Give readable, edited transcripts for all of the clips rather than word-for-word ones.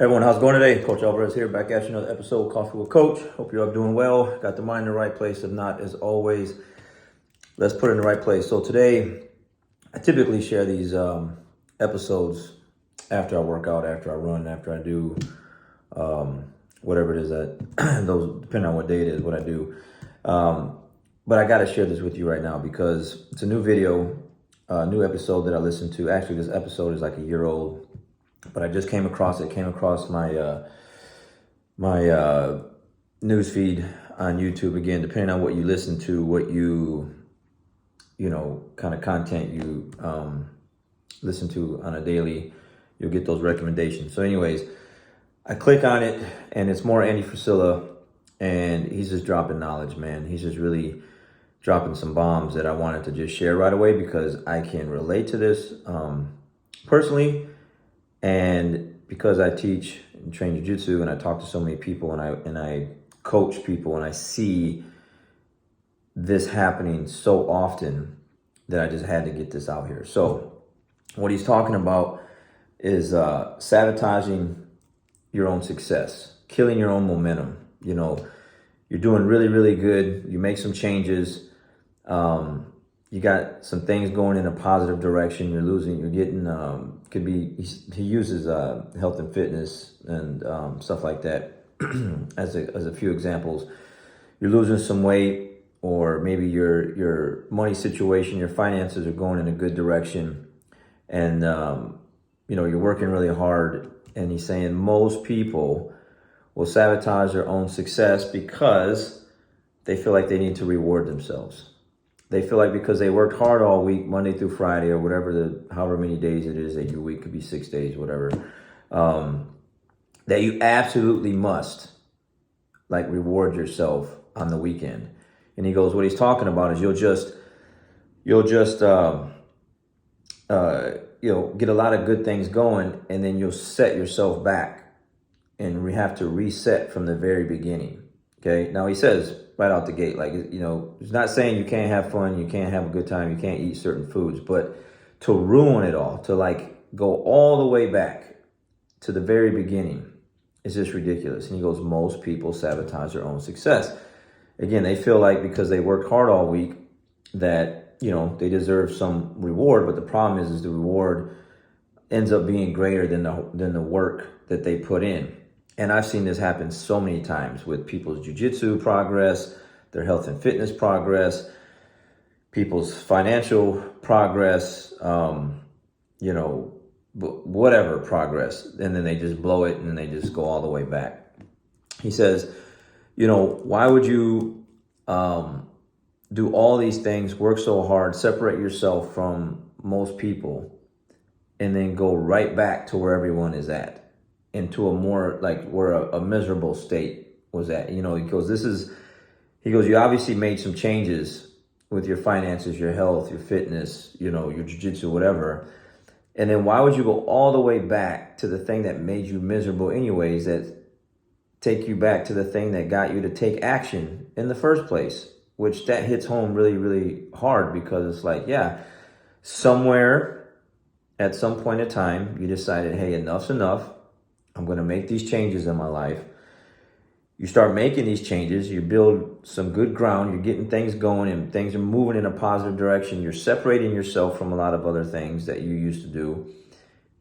Everyone, how's it going today? Coach Alvarez here, back at you another episode of Coffee with Coach. Hope you're up doing well. Got the mind in the right place. If not, as always, let's put it in the right place. So today, I typically share these episodes after I work out, after I run, after I do whatever it is that those, depending on what day it is, what I do. But I got to share this with you right now because it's a new video, a new episode that I listened to. Actually, this episode is like a year old. But I just came across my my news feed on YouTube. Again, depending on what you listen to, what you know, kind of content you listen to on a daily, you'll get those recommendations. So anyways, I click on it and it's more Andy Frisella, and he's just dropping knowledge, man. He's just really dropping some bombs that I wanted to just share right away because I can relate to this personally. And because I teach and train jiu-jitsu and I talk to so many people and I coach people and I see this happening so often that I just had to get this out here. So what he's talking about is sabotaging your own success, killing your own momentum. You know, you're doing really, really good. You make some changes. You got some things going in a positive direction. You're losing, you're getting, could be, he uses health and fitness and stuff like that as a few examples. You're losing some weight, or maybe your money situation, your finances are going in a good direction. And, you know, you're working really hard. And he's saying most people will sabotage their own success because they feel like they need to reward themselves. They feel like because they worked hard all week, Monday through Friday, or whatever however many days it is that your week could be 6 days, whatever, that you absolutely must like reward yourself on the weekend. And he goes, what he's talking about is you'll just get a lot of good things going, and then you'll set yourself back and we have to reset from the very beginning. Okay. Now he says right out the gate, like, you know, it's not saying you can't have fun, you can't have a good time, you can't eat certain foods, but to ruin it all, to like go all the way back to the very beginning is just ridiculous. And he goes, most people sabotage their own success. Again, they feel like because they worked hard all week that, you know, they deserve some reward, but the problem is the reward ends up being greater than the work that they put in. And I've seen this happen so many times with people's jiu-jitsu progress, their health and fitness progress, people's financial progress, you know, whatever progress. And then they just blow it and then they just go all the way back. He says, you know, why would you do all these things, work so hard, separate yourself from most people, and then go right back to where everyone is at? Into a more like where a miserable state was at. You know, he goes, you obviously made some changes with your finances, your health, your fitness, you know, your jiu-jitsu, whatever. And then why would you go all the way back to the thing that made you miserable anyways, that take you back to the thing that got you to take action in the first place, which that hits home really, really hard because it's like, yeah, somewhere at some point in time, you decided, hey, enough's enough. I'm going to make these changes in my life. You start making these changes, you build some good ground, you're getting things going and things are moving in a positive direction. You're separating yourself from a lot of other things that you used to do.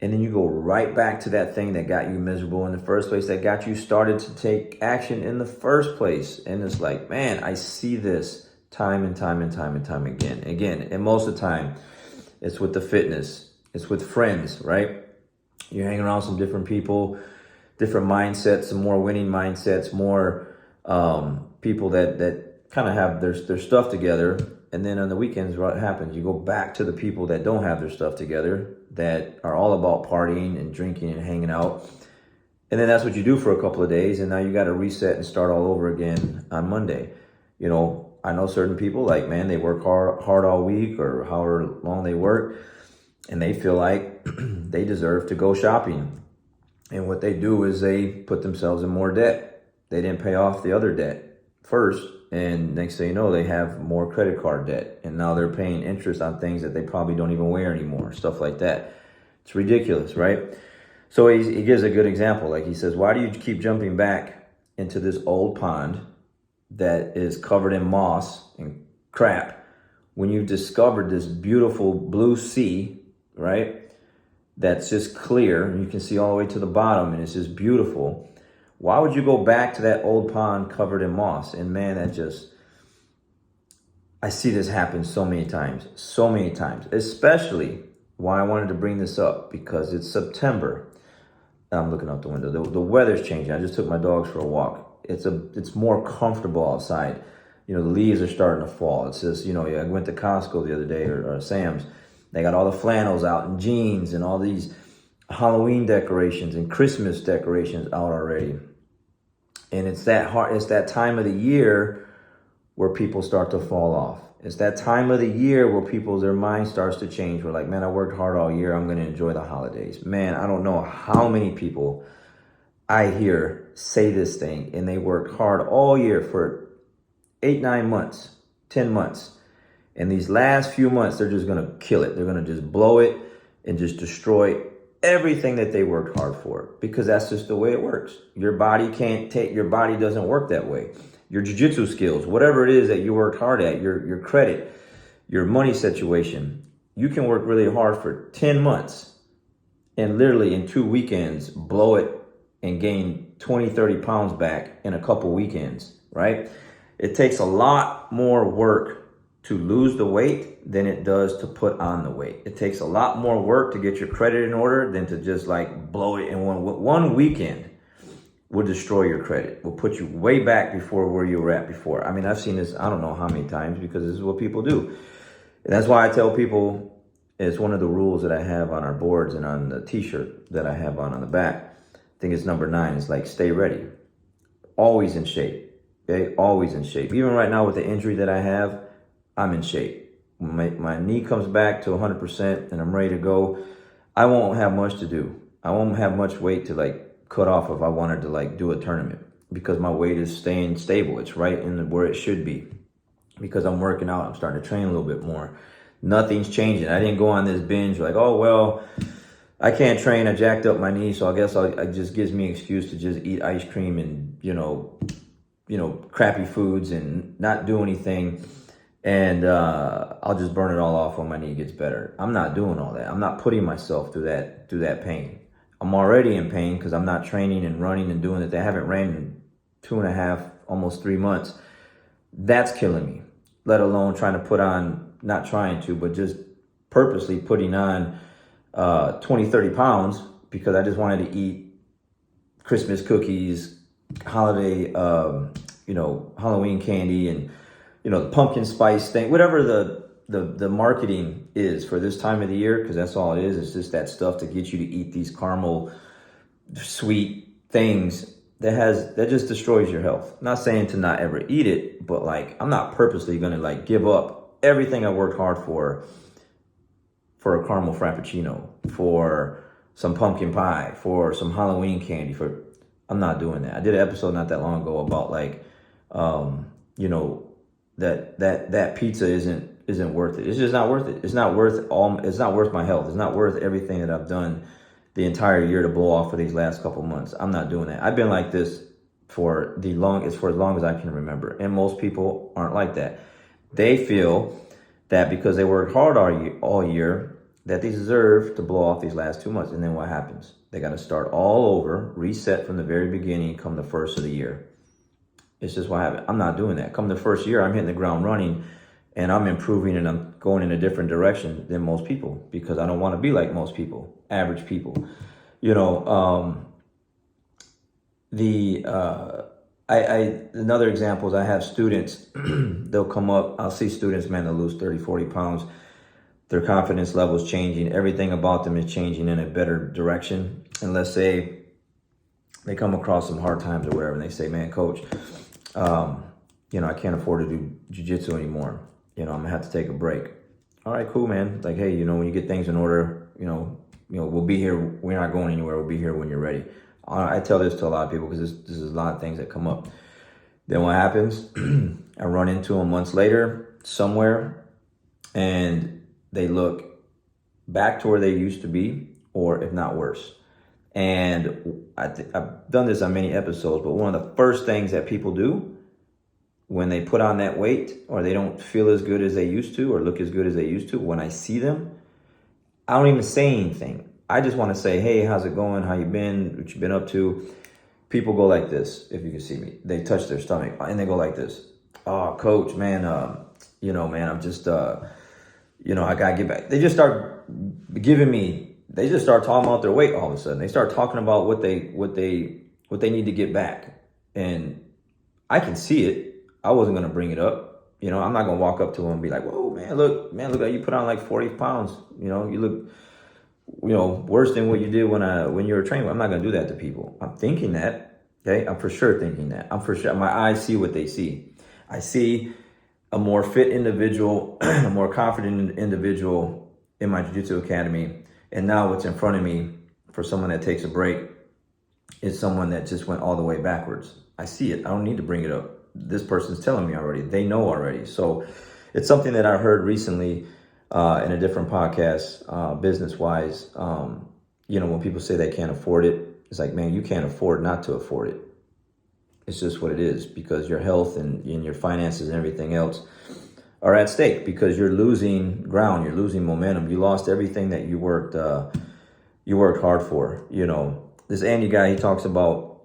And then you go right back to that thing that got you miserable in the first place, that got you started to take action in the first place. And it's like, man, I see this time and time and time and time again. And most of the time it's with the fitness, it's with friends, right? You're hanging around some different people, different mindsets, some more winning mindsets, more people that kind of have their stuff together. And then on the weekends, what happens? You go back to the people that don't have their stuff together, that are all about partying and drinking and hanging out. And then that's what you do for a couple of days. And now you got to reset and start all over again on Monday. You know, I know certain people, like, man, they work hard all week or however long they work, and they feel like they deserve to go shopping. And what they do is they put themselves in more debt. They didn't pay off the other debt first. And next thing you know, they have more credit card debt. And now they're paying interest on things that they probably don't even wear anymore. Stuff like that. It's ridiculous, right? So he gives a good example. Like he says, why do you keep jumping back into this old pond that is covered in moss and crap when you've discovered this beautiful blue sea, right? That's just clear and you can see all the way to the bottom and it's just beautiful. Why would you go back to that old pond covered in moss? And man, I see this happen so many times, especially why I wanted to bring this up because it's September. I'm looking out the window. The weather's changing. I just took my dogs for a walk. It's more comfortable outside. You know, the leaves are starting to fall. It's just, you know, I went to Costco the other day or Sam's. They got all the flannels out and jeans and all these Halloween decorations and Christmas decorations out already. And it's that time of the year where people start to fall off. It's that time of the year where their mind starts to change. We're like, man, I worked hard all year. I'm going to enjoy the holidays. Man, I don't know how many people I hear say this thing and they worked hard all year for 8, 9 months, 10 months. And these last few months, they're just going to kill it. They're going to just blow it and just destroy everything that they worked hard for because that's just the way it works. Your body doesn't work that way. Your jiu-jitsu skills, whatever it is that you worked hard at, your credit, your money situation, you can work really hard for 10 months and literally in 2 weekends, blow it and gain 20, 30 pounds back in a couple weekends, right? It takes a lot more work to lose the weight than it does to put on the weight. It takes a lot more work to get your credit in order than to just like blow it in one weekend. Will destroy your credit, will put you way back before where you were at before. I mean, I've seen this, I don't know how many times because this is what people do. And that's why I tell people, it's one of the rules that I have on our boards and on the t-shirt that I have on the back. I think it's number 9. It's like, stay ready. Always in shape, okay? Always in shape. Even right now with the injury that I have, I'm in shape. When my knee comes back to 100% and I'm ready to go, I won't have much to do. I won't have much weight to like cut off if I wanted to like do a tournament because my weight is staying stable. It's right in where it should be because I'm working out. I'm starting to train a little bit more. Nothing's changing. I didn't go on this binge like, oh, well, I can't train. I jacked up my knee. So I guess it just gives me an excuse to just eat ice cream and, you know, crappy foods and not do anything. And I'll just burn it all off when my knee gets better. I'm not doing all that. I'm not putting myself through that pain. I'm already in pain because I'm not training and running and doing it. I haven't ran in 2.5, almost 3 months. That's killing me, let alone not trying to, but just purposely putting on 20, 30 pounds because I just wanted to eat Christmas cookies, holiday, Halloween candy and, the pumpkin spice thing, whatever the marketing is for this time of the year, because that's all it is. It's just that stuff to get you to eat these caramel sweet things that just destroys your health. I'm not saying to not ever eat it, but like I'm not purposely gonna like give up everything I worked hard for a caramel frappuccino, for some pumpkin pie, for some Halloween candy. I'm not doing that. I did an episode not that long ago about like that pizza isn't worth it. It's just not worth it. It's not worth my health. It's not worth everything that I've done the entire year to blow off for these last couple months. I'm not doing that. I've been like this for as long as I can remember. And most people aren't like that. They feel that because they worked hard all year that they deserve to blow off these last 2 months. And then what happens? They got to start all over, reset from the very beginning, come the first of the year. It's just what happened. I'm not doing that. Come the first year, I'm hitting the ground running and I'm improving and I'm going in a different direction than most people because I don't want to be like most people, average people. Another example is I have students, they'll come up, I'll see students, man, they'll lose 30, 40 pounds. Their confidence level is changing. Everything about them is changing in a better direction. And let's say they come across some hard times or whatever, and they say, man, coach, I can't afford to do jiu-jitsu anymore. I'm gonna have to take a break. All right, cool, man. Like, hey, when you get things in order, we'll be here. We're not going anywhere. We'll be here when you're ready. I tell this to a lot of people because this is a lot of things that come up. Then what happens? I run into them months later somewhere, and they look back to where they used to be, or if not worse. And I've done this on many episodes, but one of the first things that people do when they put on that weight, or they don't feel as good as they used to, or look as good as they used to, when I see them, I don't even say anything. I just want to say, hey, how's it going? How you been? What you been up to? People go like this, if you can see me. They touch their stomach, and they go like this. Oh, coach, man, man, I'm just, I got to get back. They just start they just start talking about their weight all of a sudden. They start talking about what they need to get back. And I can see it. I wasn't going to bring it up. I'm not going to walk up to them and be like, whoa, look like you put on like 40 pounds. You look, worse than what you did when you were training. I'm not going to do that to people. I'm thinking that, okay? I'm for sure thinking that. I'm for sure. My eyes see what they see. I see a more fit individual, a more confident individual in my jiu-jitsu academy. And now what's in front of me for someone that takes a break is someone that just went all the way backwards. I see it. I don't need to bring it up. This person's telling me already. They know already. So it's something that I heard recently in a different podcast, business-wise. When people say they can't afford it, it's like, man, you can't afford not to afford it. It's just what it is, because your health and your finances and everything else are at stake, because you're losing ground, you're losing momentum. You lost everything that you worked hard for. This Andy guy, he talks about,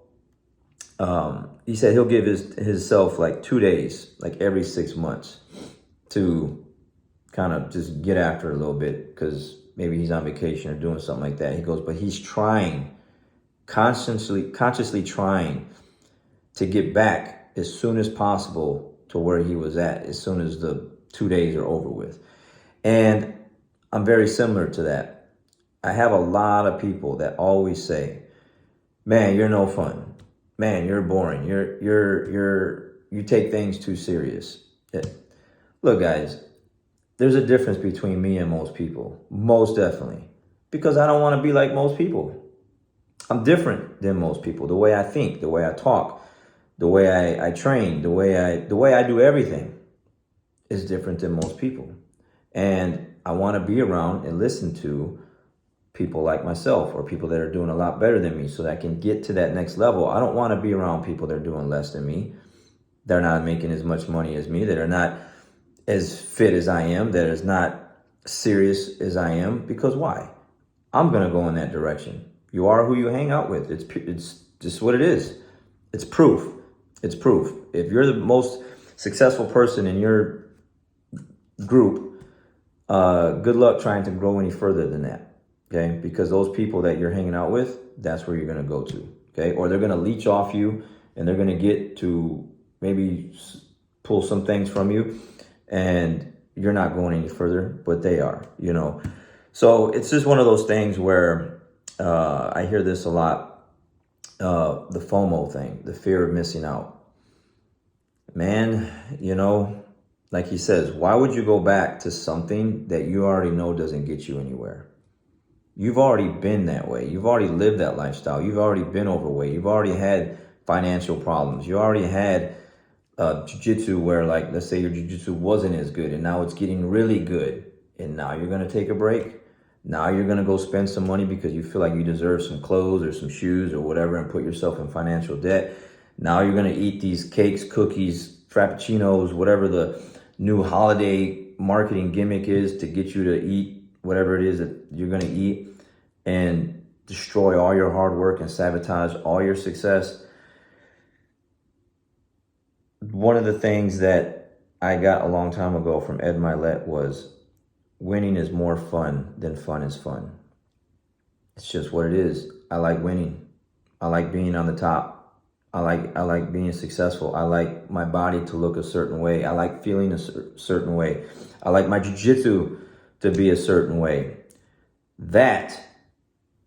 he said he'll give his self like 2 days, like every 6 months, to kind of just get after it a little bit, because maybe he's on vacation or doing something like that. He goes, but he's consciously trying to get back as soon as possible to where he was at, as soon as the 2 days are over with. And I'm very similar to that. I have a lot of people that always say, man, you're no fun. Man, you're boring. You take things too serious. Look, guys, there's a difference between me and most people. Most definitely. Because I don't want to be like most people. I'm different than most people. The way I think, the way I talk, the way I train, the way I do everything is different than most people. And I want to be around and listen to people like myself, or people that are doing a lot better than me, so that I can get to that next level. I don't want to be around people that are doing less than me. They're not making as much money as me. That are not as fit as I am. That is not serious as I am. Because why? I'm going to go in that direction. You are who you hang out with. It's just what it is. It's proof. It's proof. If you're the most successful person in your group, good luck trying to grow any further than that. Okay, because those people that you're hanging out with, that's where you're going to go to. Okay, or they're going to leech off you, and they're going to get to maybe pull some things from you, and you're not going any further, but they are. So it's just one of those things where I hear this a lot, the FOMO thing, the fear of missing out. Man, like he says, why would you go back to something that you already know doesn't get you anywhere? You've already been that way. You've already lived that lifestyle. You've already been overweight. You've already had financial problems. You already had jiu-jitsu where, like, let's say your jiu-jitsu wasn't as good, and now it's getting really good. And now you're going to take a break. Now you're going to go spend some money because you feel like you deserve some clothes or some shoes or whatever, and put yourself in financial debt. Now you're going to eat these cakes, cookies, frappuccinos, whatever the new holiday marketing gimmick is to get you to eat whatever it is that you're going to eat, and destroy all your hard work and sabotage all your success. One of the things that I got a long time ago from Ed Milet was, winning is more fun than fun is fun. It's just what it is. I like winning. I like being on the top. I like being successful. I like my body to look a certain way. I like feeling a certain way. I like my jiu-jitsu to be a certain way. That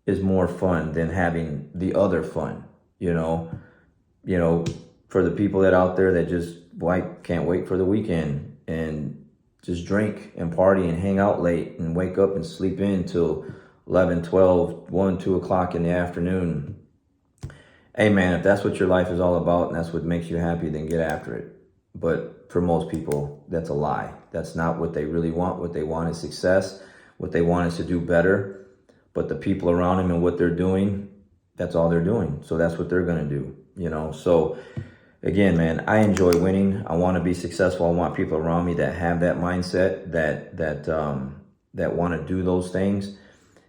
is more fun than having the other fun, for the people that out there that just can't wait for the weekend and just drink and party and hang out late and wake up and sleep in till 11, 12, 1, 2 o'clock in the afternoon. Hey man, if that's what your life is all about and that's what makes you happy, then get after it. But for most people, that's a lie. That's not what they really want. What they want is success. What they want is to do better. But the people around them and what they're doing That's all they're doing. So that's what they're going to do, you know? So again, man, I enjoy winning. I want to be successful. I want people around me that have that mindset, that want to do those things.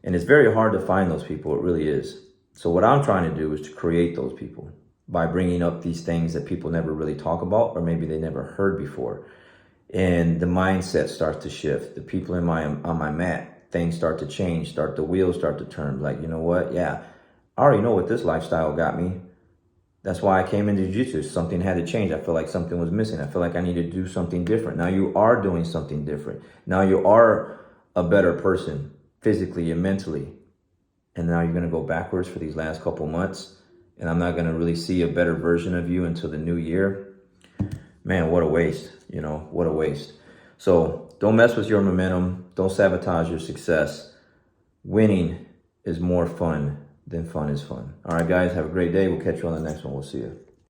And it's very hard to find those people. It really is. So what I'm trying to do is to create those people by bringing up these things that people never really talk about, or maybe they never heard before. And the mindset starts to shift. The people on my mat, things start to change, the wheels start to turn. Like, you know what? Yeah, I already know what this lifestyle got me. That's why I came into jiu-jitsu. Something had to change. I feel like something was missing. I feel like I need to do something different. Now you are doing something different. Now you are a better person physically and mentally. And now you're going to go backwards for these last couple months. And I'm not going to really see a better version of you until the new year. Man, what a waste. You know, what a waste. So don't mess with your momentum. Don't sabotage your success. Winning is more fun than fun is fun. All right, guys, have a great day. We'll catch you on the next one. We'll see you.